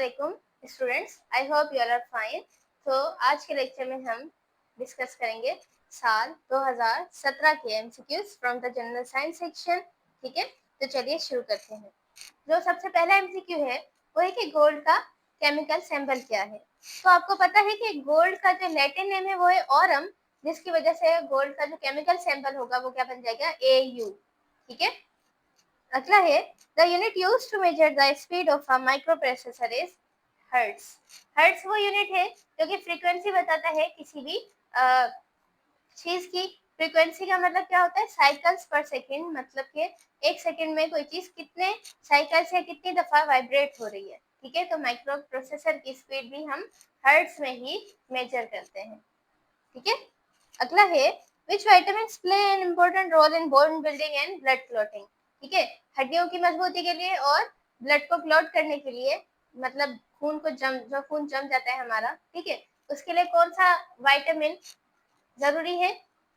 अस्सलामुअलैकुम students, I hope you all are fine. तो आज के लेक्चर में हम डिस्कस करेंगे साल 2017 के MCQs from the general science section. ठीक है, तो चलिए शुरू करते हैं। जो सबसे पहला एमसीक्यू है वो है कि गोल्ड का केमिकल सिंबल क्या है। तो आपको पता है कि गोल्ड का जो लैटिन नेम है वो है ऑरम, जिसकी वजह से गोल्ड का जो केमिकल सिंबल होगा वो क्या बन जाएगा, AU। ठीक है, अगला है the unit used to measure the speed of a microprocessor is hertz. Hertz वो यूनिट है जो कि फ्रीक्वेंसी बताता है किसी भी चीज की। फ्रीक्वेंसी का मतलब क्या होता है, साइकिल्स पर सेकंड, मतलब कि एक सेकंड में कोई चीज कितने साइकिल से कितनी दफा वाइब्रेट हो रही है। ठीक है, तो माइक्रो प्रोसेसर की स्पीड भी हम हर्ट्ज में ही मेजर करते हैं। ठीक है, अगला है which vitamins play an important role in bone building and blood clotting. ठीक है, हड्डियों की मजबूती के लिए और ब्लड को क्लॉट करने के लिए, मतलब खून को जो खून जम जाता है हमारा, ठीक है, उसके लिए कौन सा विटामिन जरूरी है,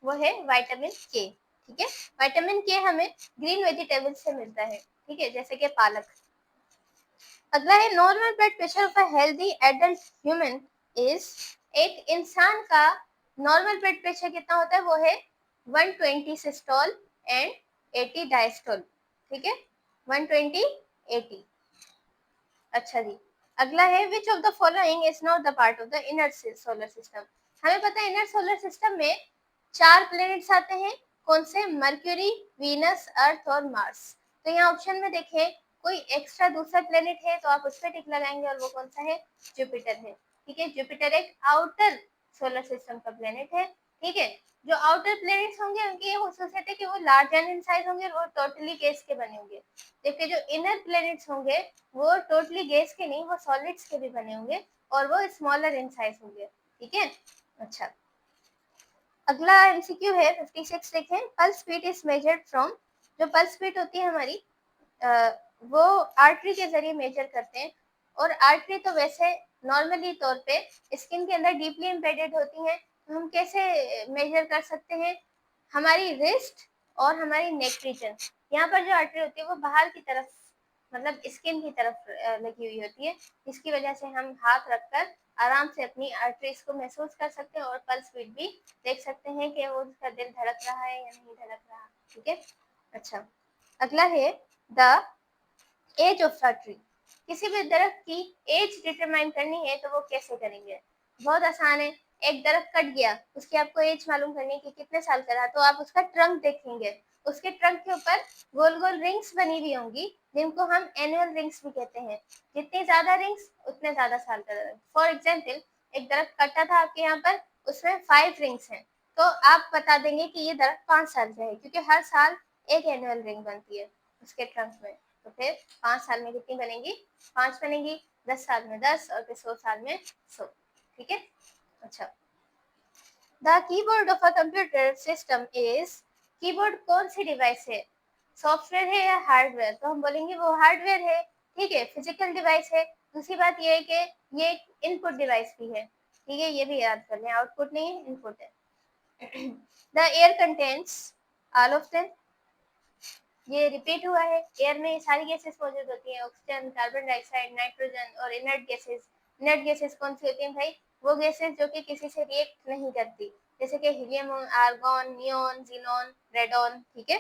वो है विटामिन के। ठीक है, विटामिन के हमें ग्रीन वेजिटेबल से मिलता है, ठीक है, जैसे कि पालक। अगला है normal blood pressure of a healthy adult human is, एक इंसान का नॉर्मल ब्लड प्रेशर कितना होता है, वो है 120 सिस्टोल एंड 80 डायस्टोल। ठीक है, 120 80। अच्छा जी, अगला है which of the following is not the part of the inner solar system. हमें पता है इनर सोलर सिस्टम में 4 प्लैनेट्स आते हैं, कौन से, मर्क्यूरी, वीनस, अर्थ और मार्स। तो यहाँ ऑप्शन में देखें कोई एक्स्ट्रा दूसरा प्लेनेट है तो आप उस पर टिक लगाएंगे और वो कौन सा है, जुपिटर है। ठीक है, जुपिटर एक आउटर सोलर सिस्टम का प्लेनेट है। ठीक है, जो आउटर प्लैनेट्स होंगे उनकी ये खासियत है कि वो लार्जर इन साइज होंगे और टोटली गैस के बने होंगे, जबकि जो इनर प्लैनेट्स होंगे वो टोटली गैस के नहीं, वो सॉलिड्स के भी बने होंगे और वो स्मॉलर इन साइज होंगे। ठीक है, अच्छा, अगला एमसीक्यू है 56। देखें, pulse speed is measured from, जो पल्स स्पीड होती है हमारी वो आर्टरी के जरिए मेजर करते हैं। और आर्टरी तो वैसे नॉर्मली तौर पे स्किन के अंदर डीपली एम्बेडेड होती हैं, तो हम कैसे मेजर कर सकते हैं, हमारी रिस्ट और हमारी नेक रीजन, यहाँ पर जो आर्टरी होती है वो बाहर की तरफ, मतलब स्किन की तरफ लगी हुई होती है, जिसकी वजह से हम हाथ रखकर आराम से अपनी आर्टरीज को महसूस कर सकते हैं और पल्स स्पीड भी देख सकते हैं कि वो उसका दिल धड़क रहा है या नहीं धड़क रहा। ठीक है, अच्छा, अगला है the age of a tree. किसी भी दरख्त की एज डिटरमाइन करनी है तो वो कैसे करेंगे, बहुत आसान है। एक दरख्त कट गया, उसकी आपको एज मालूम करनी है कि कितने साल का रहा, तो आप उसका ट्रंक देखेंगे, उसके ट्रंक के ऊपर गोल गोल रिंग्स बनी हुई होंगी, जिनको हम एनुअल रिंग्स भी कहते हैं। जितनी ज्यादा रिंग्स उतने ज्यादा साल का दरख्त। फॉर एग्जाम्पल, एक दरख्त कटा था आपके यहाँ पर, उसमें 5 रिंग्स हैं, तो आप बता देंगे कि ये दरख्त 5 साल का है, क्योंकि हर साल एक एनुअल रिंग बनती है उसके ट्रंक में। तो फिर 5 साल में कितनी बनेगी, 5 बनेगी, 10 साल में 10 और फिर 100 साल में 100। ठीक है, अच्छा, the keyboard of a computer system is, keyboard कौन सी डिवाइस है, सॉफ्टवेयर है या हार्डवेयर, तो हम बोलेंगे वो हार्डवेयर है। ठीक है, फिजिकल डिवाइस है। दूसरी बात ये है कि ये एक इनपुट डिवाइस भी है। ठीक है, ये भी याद कर लें, आउटपुट नहीं है, इनपुट है। The air contents all of them, ये रिपीट हुआ है। एयर में सारी गैसेस मौजूद होती हैं, ऑक्सीजन, कार्बन डाइऑक्साइड, नाइट्रोजन और इनर्ट गैसेस। इनर्ट गैसेस कौन सी होती हैं भाई, वो गैसेस जो कि किसी से रिएक्ट नहीं करती, जैसे कि helium, argon, neon, xenon, radon. ठीक है,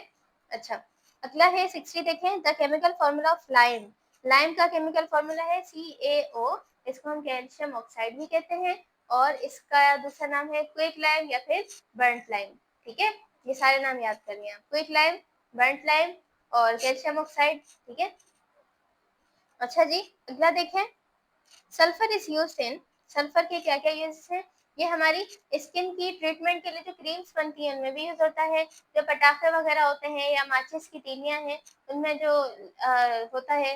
अच्छा, अगला है 60। देखें, the chemical formula of lime. Lime का केमिकल फॉर्मूला है CaO, इसको हम कैल्शियम ऑक्साइड भी कहते हैं, और इसका दूसरा नाम है क्विक लाइम या फिर बर्न्ट लाइम। ठीक है, ये सारे नाम याद करिए आप, क्विक लाइम, बर्न्ट लाइम और कैल्शियम ऑक्साइड। ठीक है, अच्छा जी, अगला देखें, sulphur is used in, sulphur के क्या क्या यूज है, ये हमारी स्किन की ट्रीटमेंट के लिए जो क्रीम्स बनती हैं उनमें भी यूज होता है, जो पटाखे वगैरह होते हैं या माचिस की तीलियां हैं उनमें जो होता है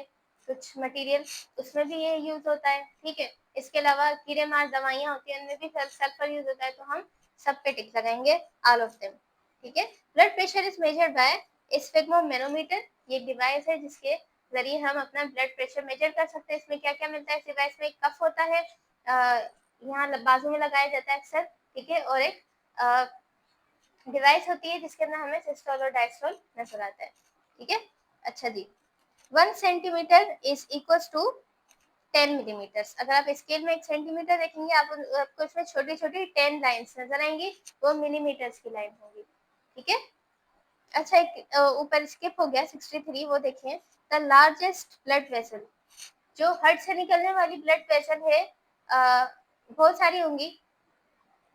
कुछ मटेरियल, उसमें भी ये यूज होता है। ठीक है, इसके अलावा कीड़े मार दवाइयां होती हैं उनमें भी सल्फर यूज होता है, तो हम सब पे टिक लगाएंगे, ऑल ऑफ देम। ठीक है, blood pressure is measured by sphygmomanometer, ये डिवाइस है जिसके जरिए हम अपना ब्लड प्रेशर मेजर कर सकते हैं। इसमें क्या क्या मिलता है, इस डिवाइस में एक कफ होता है, यहाँ बाजू में लगाया जाता है अक्सर। ठीक है, और एक डिवाइस होती है जिसके अंदर हमें सिस्टोल और डायस्टोल नजर आता है। ठीक है, अच्छा जी, 1 centimetre is equal to 10 millimetre. अगर आप स्केल में 1 सेंटीमीटर देखेंगे आपको इसमें छोटी छोटी 10 लाइन्स नजर आएंगी, वो मिलीमीटर्स की लाइन होगी। ठीक है। अच्छा, एक ऊपर स्किप हो गया 63, वो देखें। द लार्जेस्ट ब्लड वेसल, जो हार्ट से निकलने वाली ब्लड वेसल है बहुत सारी होंगी।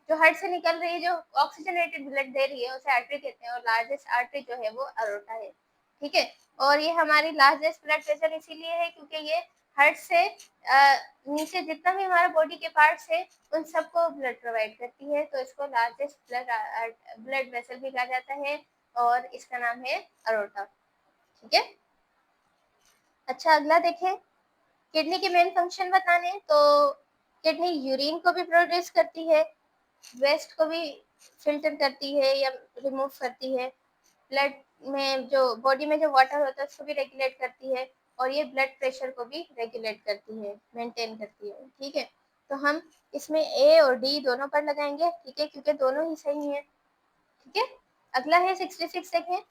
जो हार्ट से निकल रही है, जो ऑक्सीजनेटेड ब्लड दे रही है, उसे आर्टरी कहते हैं, और लार्जेस्ट आर्टरी जो है वो अरोटा है। ठीक है। और ये हमारी लार्जेस्ट ब्लड वेसल इसीलिए है क्योंकि ये हार्ट से नीचे जितना भी हमारा बॉडी के पार्ट्स है उन सबको ब्लड प्रोवाइड करती है, तो इसको लार्जेस्ट ब्लड वेसल भी कहा जाता है और इसका नाम है अरोटा। ठीक है। अच्छा, अगला देखें। किडनी के मेन फंक्शन बताने, तो किडनी यूरिन को भी प्रोड्यूस करती है, वेस्ट को भी फिल्टर करती है या रिमूव करती है, ब्लड में जो बॉडी में जो वाटर होता है उसको भी रेगुलेट करती है, और ये ब्लड प्रेशर को भी रेगुलेट करती है, मेंटेन करती है। ठीक है। तो हम इसमें ए और डी दोनों पर लगाएंगे, ठीक है, क्योंकि दोनों ही सही है। ठीक है। अगला है 66 देखें।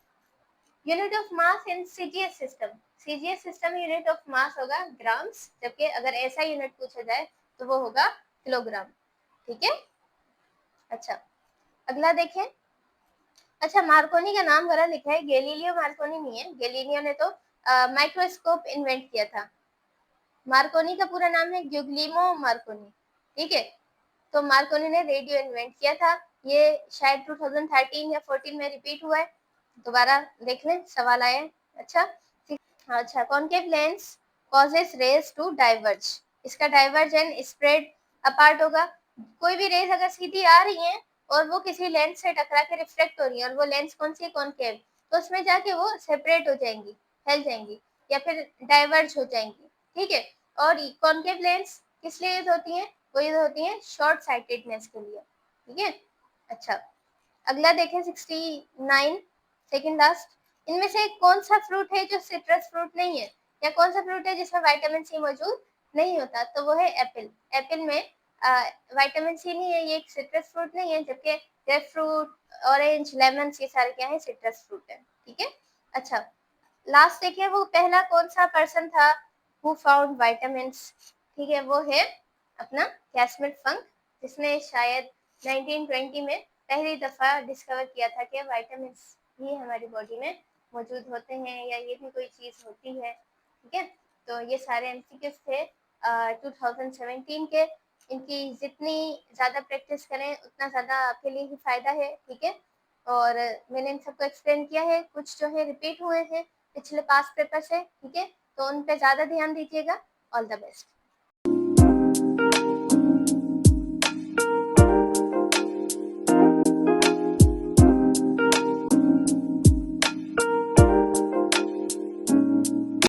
Unit of mass in CGS system. CGS system में यूनिट ऑफ मास होगा ग्राम्स, जबकि अगर ऐसा यूनिट पूछा जाए तो वो होगा किलोग्राम। ठीक है। अच्छा, अगला देखें। अच्छा, मार्कोनी का नाम गलत लिखा है, गैलीलियो मार्कोनी नहीं है। गैलीलियो ने तो माइक्रोस्कोप इन्वेंट किया था। मार्कोनी का पूरा नाम है ग्यूग्लिमो मार्कोनी। ठीक है। तो मार्कोनी ने रेडियो इन्वेंट किया था। ये शायद 2013 या 14 में रिपीट हुआ है। दोबारा देख लें, सवाल आया है। अच्छा, concave lens causes rays to diverge. इसका डाइवर्ज एंड स्प्रेड अपार्ट होगा। कोई भी रेज अगर सीधी आ रही है और वो किसी लेंस से टकरा के रिफ्लेक्ट हो रही है, और वो लेंस कौन सी है, कॉनकेव, तो उसमें जाके वो सेपरेट हो जाएंगी, फैल जाएंगी, या फिर डाइवर्ज हो जाएंगी। ठीक है। और कॉनकेव लेंस किस लिए यूज होती है, वो यूज होती है शॉर्ट साइटेडनेस के लिए। ठीक है। अच्छा, अगला देखें 69, सेकंड लास्ट। इनमें से कौन सा फ्रूट है जो सिट्रस फ्रूट नहीं है, या कौन सा फ्रूट है जिसमें विटामिन सी मौजूद नहीं होता, तो वो है एप्पल। एप्पल में विटामिन सी नहीं है, ये एक सिट्रस फ्रूट नहीं है, जबकि ग्रेप फ्रूट, ऑरेंज, लेमन, ये सारे क्या है, सिट्रस फ्रूट है। ठीक है। अच्छा, लास्ट देखिए, वो पहला कौन सा पर्सन था हु फाउंड विटामिन। ठीक है, वो है अपना कैस्मिट फंक, जिसने शायद 1920 में पहली दफा डिस्कवर किया था कि विटामिन भी हमारी बॉडी में मौजूद होते हैं, या ये भी कोई चीज होती है। ठीक है। तो ये सारे एमसीक्यूज थे 2017 के। इनकी जितनी ज्यादा प्रैक्टिस करें उतना ज्यादा आपके लिए ही फायदा है। ठीक है। और मैंने इन सबको एक्सप्लेन किया है, कुछ जो है रिपीट हुए हैं पिछले पास्ट पेपर से। ठीक है। तो उन पे ज्यादा ध्यान दीजिएगा। All the best.